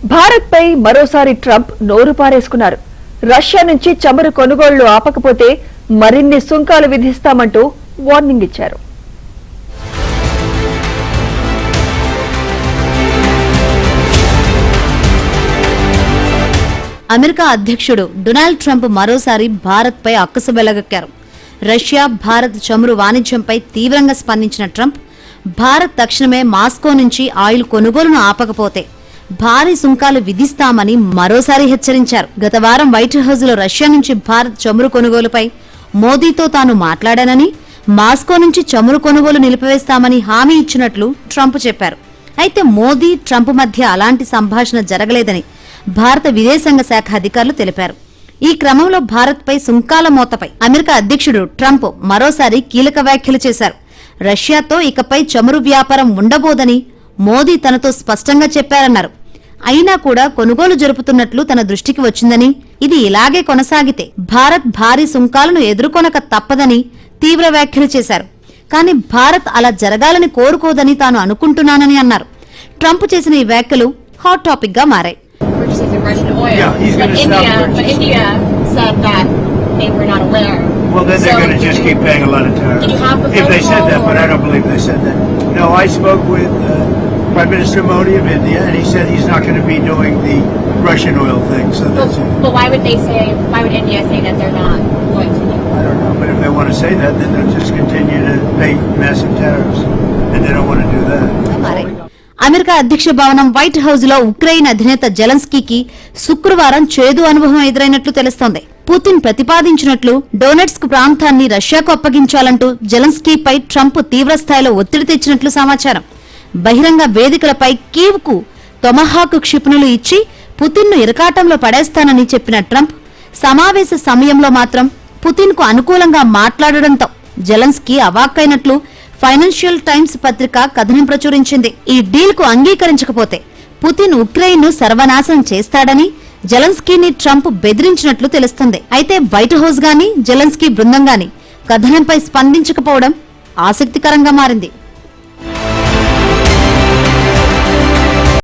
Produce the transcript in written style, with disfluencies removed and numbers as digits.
భారత్ పై మరోసారి ట్రంప్ నోరు పారేసుకున్నారు. రష్యా నుంచి చమురు కొనుగోళ్లు ఆపకపోతే మరిన్ని సుంకాలు విధిస్తామంటూ వార్నింగ్ ఇచ్చారు. అమెరికా అధ్యక్షుడు డొనాల్డ్ ట్రంప్ మరోసారి భారత్ పై అక్కసు వెళ్లగక్కారు. రష్యా భారత్ చమురు వాణిజ్యంపై తీవ్రంగా స్పందించిన ట్రంప్ భారత్ తక్షణమే మాస్కో నుంచి ఆయిల్ కొనుగోలును ఆపకపోతే భారీ సుంకాలు విధిస్తామని మరోసారి హెచ్చరించారు. గత వారం వైట్ హౌస్ లో రష్యా నుంచి భారత్ చమురు కొనుగోలుపై మోదీతో తాను మాట్లాడానని, మాస్కో నుంచి చమురు కొనుగోలు నిలిపివేస్తామని హామీ ఇచ్చినట్లు ట్రంప్ చెప్పారు. అయితే మోదీ ట్రంప్ మధ్య అలాంటి సంభాషణ జరగలేదని భారత విదేశాంగ శాఖ అధికారులు తెలిపారు. ఈ క్రమంలో భారత్ పై సుంకాల మోతపై అమెరికా అధ్యక్షుడు ట్రంప్ మరోసారి కీలక వ్యాఖ్యలు చేశారు. రష్యాతో ఇకపై చమురు వ్యాపారం ఉండబోదని మోదీ తనతో స్పష్టంగా చెప్పారన్నారు. అయినా కూడా కొనుగోలు జరుపుతున్నట్లు తన దృష్టికి వచ్చిందని, ఇది ఇలాగే కొనసాగితే భారత్ భారీ సుంకాలను ఎదుర్కొనక తప్పదని తీవ్ర వ్యాఖ్యలు చేశారు. కానీ భారత్ అలా జరగాలని కోరుకోదని తాను అనుకుంటున్నానని అన్నారు. ట్రంప్ చేసిన ఈ వ్యాఖ్యలు హాట్ టాపిక్ గా మారాయి. Well, then they're going to just keep paying a lot of tariffs. If they said that, but I don't believe they said that. No, I spoke with Prime Minister Modi of India, and he said he's not going to be doing the Russian oil thing. So that's it. But why would India say that they're not going to do it? I don't know, but if they want to say that, then they'll just continue to pay massive tariffs, and they don't want to do that. America అధ్యక్ష భవనం white house లో Ukraine అధినేత జెలెన్స్కీకి శుక్రవారం చేదు అనుభవం ఎదురైనట్లు తెలుస్తోంది. Putin ప్రతిపాదించినట్లు Donetsk ప్రాంతాన్ని రష్యాకు అప్పగించాలంటూ జెలెన్స్కీపై ట్రంప్ తీవ్రస్థాయిలో ఒత్తిడి తెచ్చినట్లు సమాచారం. బహిరంగ వేదికలపై కీవ్కు తొమహాక్ క్షిపణులు ఇచ్చి పుతిన్ను ఇరకాటంలో పడేస్తానని చెప్పిన ట్రంప్ సమావేశ సమయంలో మాత్రం పుతిన్కు అనుకూలంగా మాట్లాడడంతో జెలెన్స్కీ అవాక్కైనట్లు ఫైనాన్షియల్ టైమ్స్ పత్రిక కథనం ప్రచురించింది. ఈ డీల్ కు అంగీకరించకపోతే పుతిన్ ఉక్రెయిన్ ను సర్వనాశనం చేస్తాడని జెలెన్స్కీని ట్రంప్ బెదిరించినట్లు తెలుస్తుంది. అయితే వైట్ హౌస్ గాని జెలెన్స్కీ బృందం గాని కథనంపై స్పందించకపోవడం ఆసక్తికరంగా మారింది.